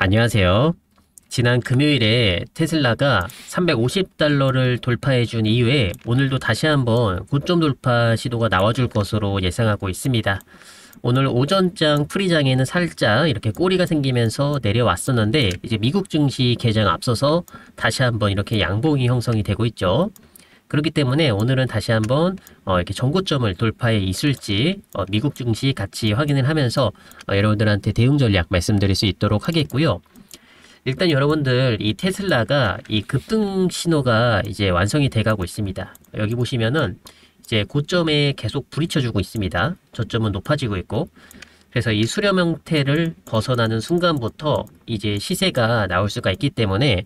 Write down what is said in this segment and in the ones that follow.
안녕하세요. 지난 금요일에 테슬라가 $350를 돌파해준 이후에 오늘도 다시 한번 고점 돌파 시도가 나와줄 것으로 예상하고 있습니다. 오늘 오전장 프리장에는 살짝 이렇게 꼬리가 생기면서 내려왔었는데 이제 미국 증시 개장 앞서서 다시 한번 이렇게 양봉이 형성이 되고 있죠. 그렇기 때문에 오늘은 다시 한번 이렇게 전고점을 돌파해 있을지 미국 증시 같이 확인을 하면서 여러분들한테 대응 전략 말씀드릴 수 있도록 하겠고요. 일단 여러분들 이 테슬라가 이 급등 신호가 이제 완성이 돼 가고 있습니다. 여기 보시면은 이제 고점에 계속 부딪혀주고 있습니다. 저점은 높아지고 있고, 그래서 이 수렴 형태를 벗어나는 순간부터 이제 시세가 나올 수가 있기 때문에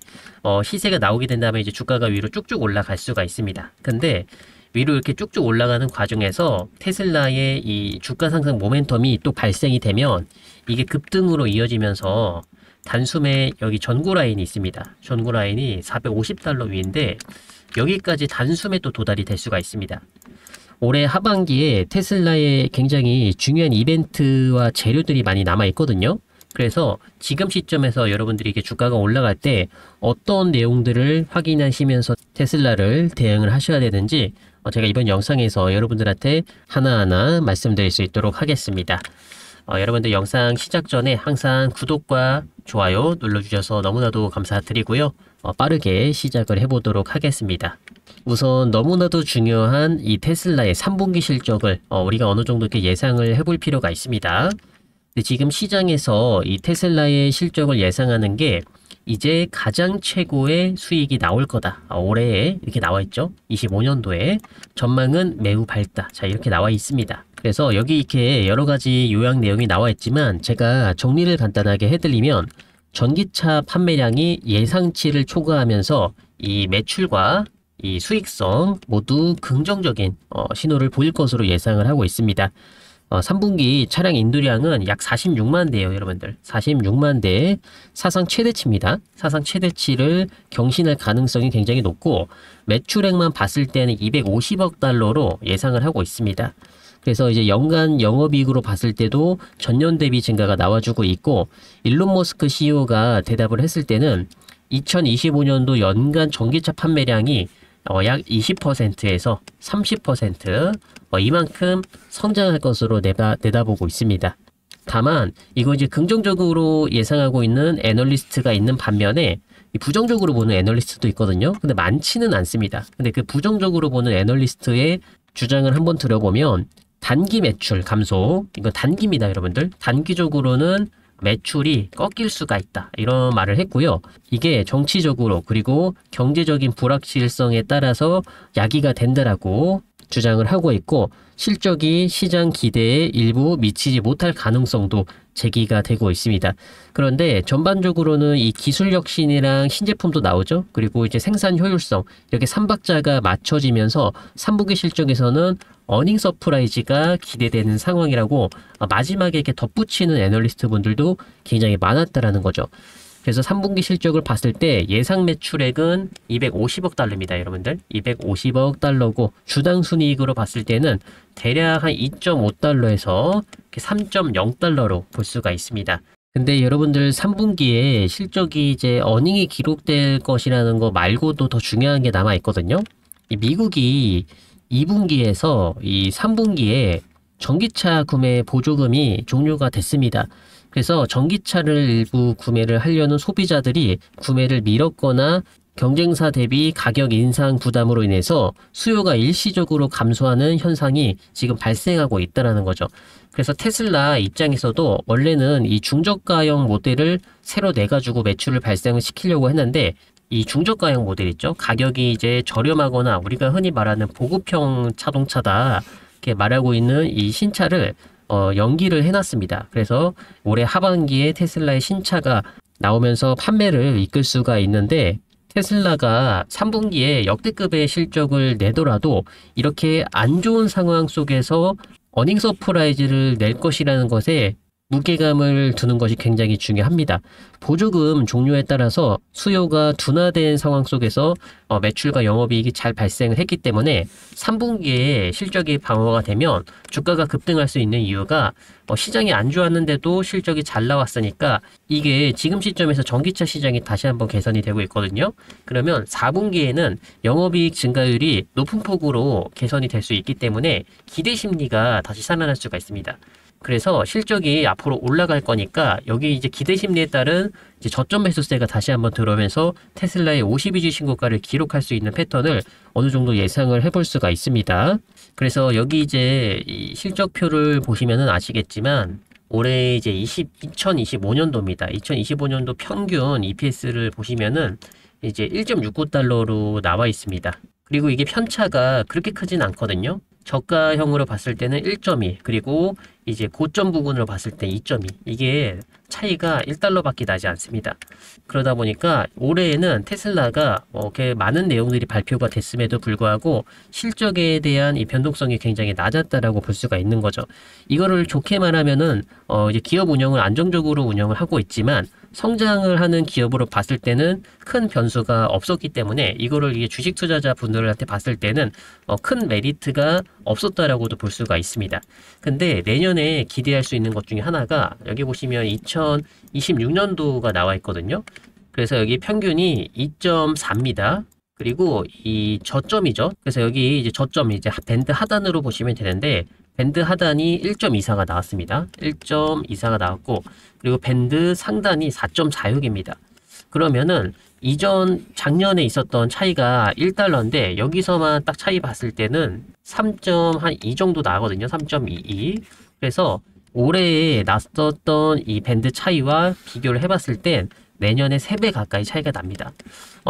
시세가 나오게 된다면 이제 주가가 위로 쭉쭉 올라갈 수가 있습니다. 근데 위로 이렇게 쭉쭉 올라가는 과정에서 테슬라의 이 주가 상승 모멘텀이 또 발생이 되면 이게 급등으로 이어지면서 단숨에 여기 전고 라인이 있습니다. 전고 라인이 $450 위인데 여기까지 단숨에 또 도달이 될 수가 있습니다. 올해 하반기에 테슬라의 굉장히 중요한 이벤트와 재료들이 많이 남아 있거든요. 그래서 지금 시점에서 여러분들이 이게 주가가 올라갈 때 어떤 내용들을 확인하시면서 테슬라를 대응을 하셔야 되는지 제가 이번 영상에서 여러분들한테 하나하나 말씀드릴 수 있도록 하겠습니다. 여러분들 영상 시작 전에 항상 구독과 좋아요 눌러주셔서 너무나도 감사드리고요. 빠르게 시작을 해보도록 하겠습니다. 우선 너무나도 중요한 이 테슬라의 3분기 실적을 우리가 어느 정도 이렇게 예상을 해볼 필요가 있습니다. 근데 지금 시장에서 이 테슬라의 실적을 예상하는 게 이제 가장 최고의 수익이 나올 거다. 올해에 이렇게 나와 있죠. 25년도에 전망은 매우 밝다. 자, 이렇게 나와 있습니다. 그래서 여기 이렇게 여러 가지 요약 내용이 나와 있지만 제가 정리를 간단하게 해드리면 전기차 판매량이 예상치를 초과하면서 이 매출과 이 수익성 모두 긍정적인 신호를 보일 것으로 예상을 하고 있습니다. 3분기 차량 인도량은 약 46만 대예요, 여러분들. 46만 대 사상 최대치입니다. 사상 최대치를 경신할 가능성이 굉장히 높고 매출액만 봤을 때는 $250억 예상을 하고 있습니다. 그래서 이제 연간 영업이익으로 봤을 때도 전년 대비 증가가 나와주고 있고, 일론 머스크 CEO가 대답을 했을 때는 2025년도 연간 전기차 판매량이 약 20%에서 30% 이만큼 성장할 것으로 내다보고 있습니다. 다만 이거 이제 긍정적으로 예상하고 있는 애널리스트가 있는 반면에 부정적으로 보는 애널리스트도 있거든요. 근데 많지는 않습니다. 근데 그 부정적으로 보는 애널리스트의 주장을 한번 들어보면 단기 매출 감소, 이거 단기입니다, 여러분들. 단기적으로는 매출이 꺾일 수가 있다, 이런 말을 했고요. 이게 정치적으로 그리고 경제적인 불확실성에 따라서 야기가 된다라고 주장을 하고 있고, 실적이 시장 기대에 일부 미치지 못할 가능성도 제기가 되고 있습니다. 그런데 전반적으로는 이 기술 혁신이랑 신제품도 나오죠. 그리고 이제 생산 효율성, 이렇게 3박자가 맞춰지면서 3분기 실적에서는 어닝 서프라이즈가 기대되는 상황이라고 마지막에 이렇게 덧붙이는 애널리스트 분들도 굉장히 많았다라는 거죠. 그래서 3분기 실적을 봤을 때 예상 매출액은 $250억 여러분들. $250억 주당 순이익으로 봤을 때는 대략 한 $2.5에서 3.0로 볼 수가 있습니다. 근데 여러분들 3분기에 실적이 이제 어닝이 기록될 것이라는 거 말고도 더 중요한 게 남아 있거든요. 이 미국이 2분기에서 이 3분기에 전기차 구매 보조금이 종료가 됐습니다. 그래서 전기차를 일부 구매를 하려는 소비자들이 구매를 미뤘거나 경쟁사 대비 가격 인상 부담으로 인해서 수요가 일시적으로 감소하는 현상이 지금 발생하고 있다는 거죠. 그래서 테슬라 입장에서도 원래는 이 중저가형 모델을 새로 내가지고 매출을 발생을 시키려고 했는데, 이 중저가형 모델 있죠? 가격이 이제 저렴하거나 우리가 흔히 말하는 보급형 자동차다 이렇게 말하고 있는 이 신차를 연기를 해놨습니다. 그래서 올해 하반기에 테슬라의 신차가 나오면서 판매를 이끌 수가 있는데, 테슬라가 3분기에 역대급의 실적을 내더라도 이렇게 안 좋은 상황 속에서 어닝 서프라이즈를 낼 것이라는 것에 무게감을 두는 것이 굉장히 중요합니다. 보조금 종류에 따라서 수요가 둔화된 상황 속에서 매출과 영업이익이 잘 발생을 했기 때문에 3분기에 실적이 방어가 되면 주가가 급등할 수 있는 이유가 시장이 안 좋았는데도 실적이 잘 나왔으니까 이게 지금 시점에서 전기차 시장이 다시 한번 개선이 되고 있거든요. 그러면 4분기에는 영업이익 증가율이 높은 폭으로 개선이 될 수 있기 때문에 기대 심리가 다시 살아날 수가 있습니다. 그래서 실적이 앞으로 올라갈 거니까 여기 이제 기대 심리에 따른 이제 저점 매수세가 다시 한번 들어오면서 테슬라의 52주 신고가를 기록할 수 있는 패턴을 어느 정도 예상을 해볼 수가 있습니다. 그래서 여기 이제 이 실적표를 보시면은 아시겠지만 올해 이제 2025년도입니다. 2025년도 평균 EPS를 보시면은 이제 1.69달러로 나와 있습니다. 그리고 이게 편차가 그렇게 크진 않거든요. 저가형으로 봤을 때는 1.2, 그리고 이제 고점 부분으로 봤을 때 2.2. 이게 차이가 1달러밖에 나지 않습니다. 그러다 보니까 올해에는 테슬라가 이렇게 많은 내용들이 발표가 됐음에도 불구하고 실적에 대한 이 변동성이 굉장히 낮았다라고 볼 수가 있는 거죠. 이거를 좋게 말하면은 이제 기업 운영을 안정적으로 운영을 하고 있지만 성장을 하는 기업으로 봤을 때는 큰 변수가 없었기 때문에 이거를 이게 주식 투자자 분들한테 봤을 때는 큰 메리트가 없었다라고도 볼 수가 있습니다. 근데 내년에 기대할 수 있는 것 중에 하나가 여기 보시면 2026년도가 나와 있거든요. 그래서 여기 평균이 2.4입니다. 그리고 이 저점이죠. 그래서 여기 이제 저점 이제 밴드 하단으로 보시면 되는데 밴드 하단이 1.24가 나왔습니다. 1.24가 나왔고 그리고 밴드 상단이 4.46입니다. 그러면은 이전 작년에 있었던 차이가 1달러인데 여기서만 딱 차이 봤을 때는 3.2 정도 나거든요. 3.22. 그래서 올해에 났었던 이 밴드 차이와 비교를 해봤을 땐 내년에 3배 가까이 차이가 납니다.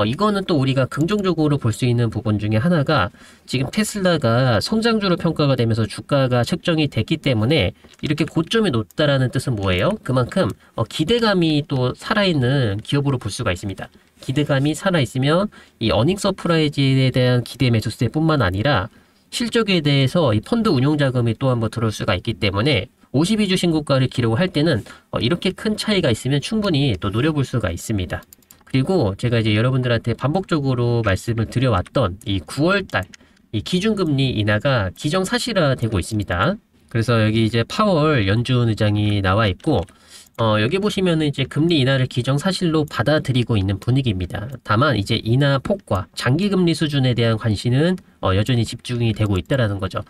이거는 또 우리가 긍정적으로 볼 수 있는 부분 중에 하나가 지금 테슬라가 성장주로 평가가 되면서 주가가 측정이 됐기 때문에 이렇게 고점에 놓다라는 뜻은 뭐예요? 그만큼 기대감이 또 살아있는 기업으로 볼 수가 있습니다. 기대감이 살아있으면 이 어닝 서프라이즈에 대한 기대 매수세뿐만 아니라 실적에 대해서 이 펀드 운용 자금이 또 한번 들어올 수가 있기 때문에 52주 신고가를 기록할 때는 이렇게 큰 차이가 있으면 충분히 또 노려볼 수가 있습니다. 그리고 제가 이제 여러분들한테 반복적으로 말씀을 드려왔던 이 9월달 이 기준금리 인하가 기정사실화되고 있습니다. 그래서 여기 이제 파월 연준 의장이 나와 있고 여기 보시면은 이제 금리 인하를 기정사실로 받아들이고 있는 분위기입니다. 다만 이제 인하 폭과 장기금리 수준에 대한 관심은 여전히 집중이 되고 있다라는 거죠.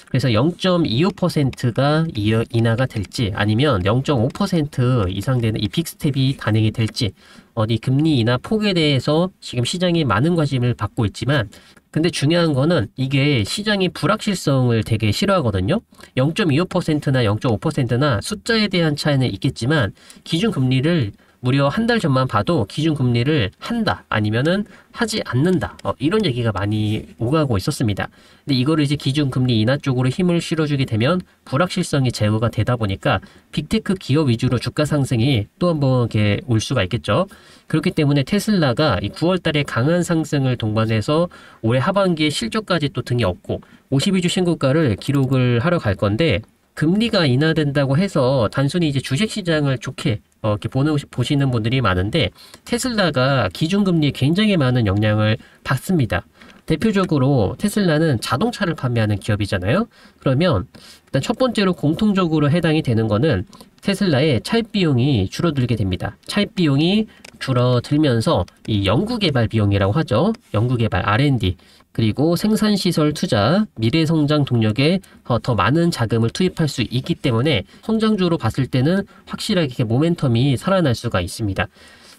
그래서 0.25%가 인하가 될지 아니면 0.5% 이상 되는 이 빅스텝이 단행이 될지 어디 금리 인하 폭에 대해서 지금 시장이 많은 관심을 받고 있지만 근데 중요한 거는 이게 시장이 불확실성을 되게 싫어하거든요. 0.25%나 0.5%나 숫자에 대한 차이는 있겠지만 기준금리를 무려 한 달 전만 봐도 기준금리를 한다 아니면은 하지 않는다 이런 얘기가 많이 오가고 있었습니다. 근데 이거를 이제 기준금리 인하 쪽으로 힘을 실어주게 되면 불확실성이 제거가 되다 보니까 빅테크 기업 위주로 주가 상승이 또 한번 이렇게 올 수가 있겠죠. 그렇기 때문에 테슬라가 이 9월 달에 강한 상승을 동반해서 올해 하반기에 실적까지 또 등에 업고 52주 신고가를 기록을 하러 갈 건데 금리가 인하된다고 해서 단순히 이제 주식시장을 좋게 이렇게 보시는 분들이 많은데 테슬라가 기준금리에 굉장히 많은 영향을 받습니다. 대표적으로 테슬라는 자동차를 판매하는 기업이잖아요. 그러면 일단 첫 번째로 공통적으로 해당이 되는 거는 테슬라의 차입 비용이 줄어들게 됩니다. 차입 비용이 줄어들면서 이 연구개발 비용이라고 하죠. 연구개발 R&D 그리고 생산시설 투자, 미래성장 동력에 더 많은 자금을 투입할 수 있기 때문에 성장주로 봤을 때는 확실하게 모멘텀이 살아날 수가 있습니다.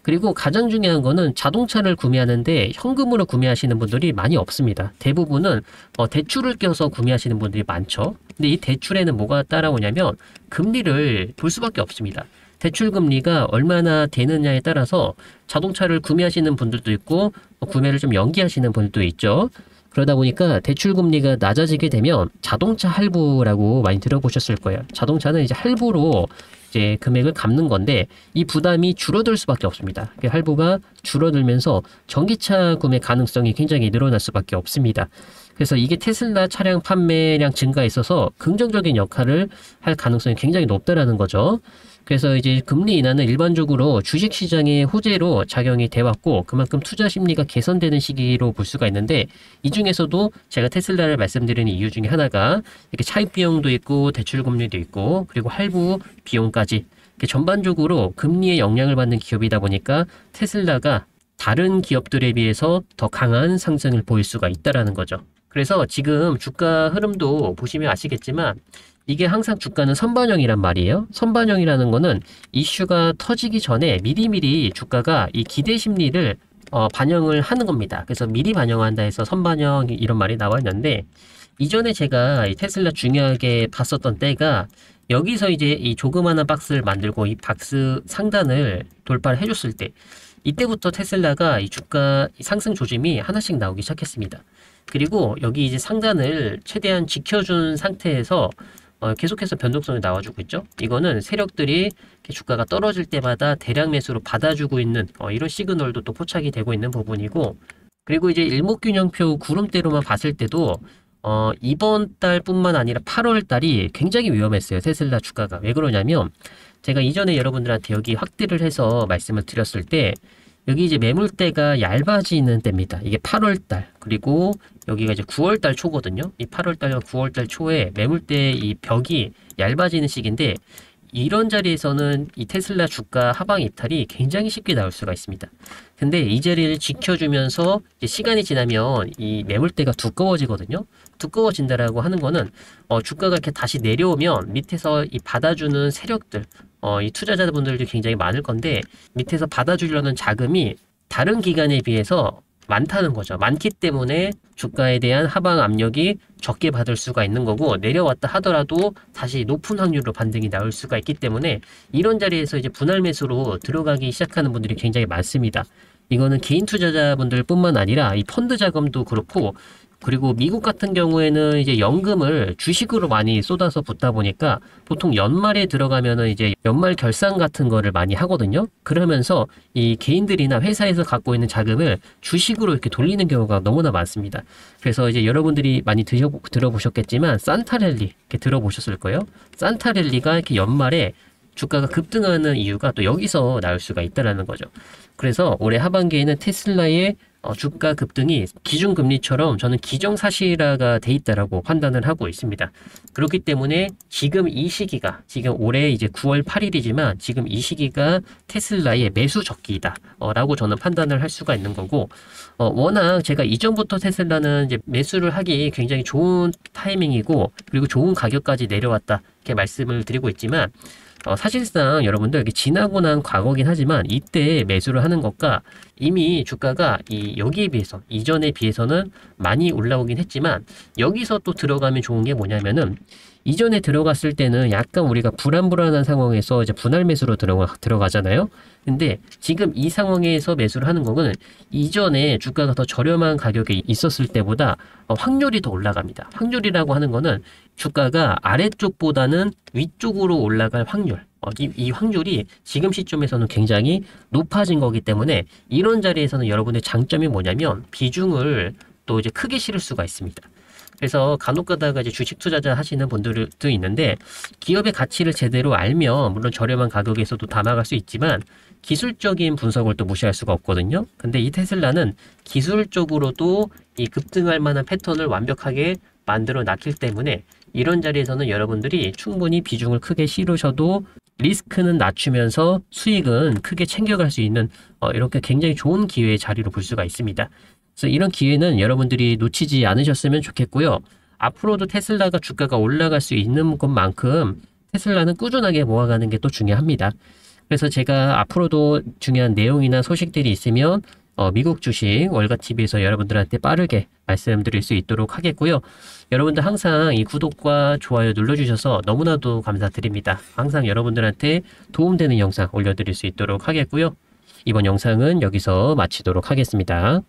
그리고 가장 중요한 거는 자동차를 구매하는데 현금으로 구매하시는 분들이 많이 없습니다. 대부분은 대출을 껴서 구매하시는 분들이 많죠. 근데 이 대출에는 뭐가 따라오냐면 금리를 볼 수밖에 없습니다. 대출 금리가 얼마나 되느냐에 따라서 자동차를 구매하시는 분들도 있고 구매를 좀 연기하시는 분들도 있죠. 그러다 보니까 대출 금리가 낮아지게 되면 자동차 할부라고 많이 들어보셨을 거예요. 자동차는 이제 할부로 이제 금액을 갚는 건데 이 부담이 줄어들 수밖에 없습니다. 할부가 줄어들면서 전기차 구매 가능성이 굉장히 늘어날 수밖에 없습니다. 그래서 이게 테슬라 차량 판매량 증가에 있어서 긍정적인 역할을 할 가능성이 굉장히 높다라는 거죠. 그래서 이제 금리 인하는 일반적으로 주식시장의 호재로 작용이 돼 왔고 그만큼 투자 심리가 개선되는 시기로 볼 수가 있는데 이 중에서도 제가 테슬라를 말씀드리는 이유 중에 하나가 이렇게 차입 비용도 있고 대출 금리도 있고 그리고 할부 비용까지 전반적으로 금리에 영향을 받는 기업이다 보니까 테슬라가 다른 기업들에 비해서 더 강한 상승을 보일 수가 있다라는 거죠. 그래서 지금 주가 흐름도 보시면 아시겠지만 이게 항상 주가는 선반영이란 말이에요. 선반영이라는 거는 이슈가 터지기 전에 미리미리 주가가 이 기대 심리를 반영을 하는 겁니다. 그래서 미리 반영한다 해서 선반영 이런 말이 나와 있는데 이전에 제가 이 테슬라 중요하게 봤었던 때가 여기서 이제 이 조그마한 박스를 만들고 이 박스 상단을 돌파를 해줬을 때 이때부터 테슬라가 이 주가 상승 조짐이 하나씩 나오기 시작했습니다. 그리고 여기 이제 상단을 최대한 지켜준 상태에서 계속해서 변동성이 나와주고 있죠. 이거는 세력들이 주가가 떨어질 때마다 대량 매수로 받아주고 있는 이런 시그널도 또 포착이 되고 있는 부분이고 그리고 이제 일목균형표 구름대로만 봤을 때도 이번 달뿐만 아니라 8월 달이 굉장히 위험했어요. 테슬라 주가가. 왜 그러냐면 제가 이전에 여러분들한테 여기 확대를 해서 말씀을 드렸을 때 여기 이제 매물대가 얇아지는 때입니다. 이게 8월 달 그리고 여기가 이제 9월 달 초거든요. 이 8월 달과 9월 달 초에 매물대 이 벽이 얇아지는 시기인데 이런 자리에서는 이 테슬라 주가 하방 이탈이 굉장히 쉽게 나올 수가 있습니다. 근데 이 자리를 지켜주면서 이제 시간이 지나면 이 매물대가 두꺼워지거든요. 두꺼워진다라고 하는 거는 주가가 이렇게 다시 내려오면 밑에서 이 받아주는 세력들, 이 투자자분들도 굉장히 많을 건데 밑에서 받아주려는 자금이 다른 기간에 비해서 많다는 거죠. 많기 때문에 주가에 대한 하방 압력이 적게 받을 수가 있는 거고 내려왔다 하더라도 다시 높은 확률로 반등이 나올 수가 있기 때문에 이런 자리에서 이제 분할 매수로 들어가기 시작하는 분들이 굉장히 많습니다. 이거는 개인 투자자분들 뿐만 아니라 이 펀드 자금도 그렇고 그리고 미국 같은 경우에는 이제 연금을 주식으로 많이 쏟아서 붓다 보니까 보통 연말에 들어가면은 이제 연말 결산 같은 거를 많이 하거든요. 그러면서 이 개인들이나 회사에서 갖고 있는 자금을 주식으로 이렇게 돌리는 경우가 너무나 많습니다. 그래서 이제 여러분들이 많이 들어보셨겠지만 산타랠리 이렇게 들어보셨을 거예요. 산타랠리가 이렇게 연말에 주가가 급등하는 이유가 또 여기서 나올 수가 있다는 거죠. 그래서 올해 하반기에는 테슬라의 주가 급등이 기준금리처럼 저는 기정사실화가 돼 있다라고 판단을 하고 있습니다. 그렇기 때문에 지금 이 시기가 지금 올해 이제 9월 8일이지만 지금 이 시기가 테슬라의 매수 적기이다 라고 저는 판단을 할 수가 있는 거고 워낙 제가 이전부터 테슬라는 이제 매수를 하기 굉장히 좋은 타이밍이고 그리고 좋은 가격까지 내려왔다 이렇게 말씀을 드리고 있지만 사실상 여러분들 이렇게 지나고 난 과거긴 하지만 이때 매수를 하는 것과 이미 주가가 여기에 비해서 이전에 비해서는 많이 올라오긴 했지만 여기서 또 들어가면 좋은 게 뭐냐면은 이전에 들어갔을 때는 약간 우리가 불안한 상황에서 이제 분할 매수로 들어가잖아요. 근데 지금 이 상황에서 매수를 하는 거는 이전에 주가가 더 저렴한 가격에 있었을 때보다 확률이 더 올라갑니다. 확률이라고 하는 거는 주가가 아래쪽보다는 위쪽으로 올라갈 확률. 이 확률이 지금 시점에서는 굉장히 높아진 거기 때문에 이런 자리에서는 여러분의 장점이 뭐냐면 비중을 또 이제 크게 실을 수가 있습니다. 그래서 간혹 가다가 이제 주식 투자자 하시는 분들도 있는데 기업의 가치를 제대로 알면 물론 저렴한 가격에서도 담아갈 수 있지만 기술적인 분석을 또 무시할 수가 없거든요. 근데 이 테슬라는 기술적으로도 이 급등할 만한 패턴을 완벽하게 만들어 놨기 때문에 이런 자리에서는 여러분들이 충분히 비중을 크게 실으셔도 리스크는 낮추면서 수익은 크게 챙겨갈 수 있는 이렇게 굉장히 좋은 기회의 자리로 볼 수가 있습니다. 그래서 이런 기회는 여러분들이 놓치지 않으셨으면 좋겠고요. 앞으로도 테슬라가 주가가 올라갈 수 있는 것만큼 테슬라는 꾸준하게 모아가는 게 또 중요합니다. 그래서 제가 앞으로도 중요한 내용이나 소식들이 있으면 미국 주식 월가TV에서 여러분들한테 빠르게 말씀드릴 수 있도록 하겠고요. 여러분들 항상 이 구독과 좋아요 눌러주셔서 너무나도 감사드립니다. 항상 여러분들한테 도움되는 영상 올려드릴 수 있도록 하겠고요. 이번 영상은 여기서 마치도록 하겠습니다.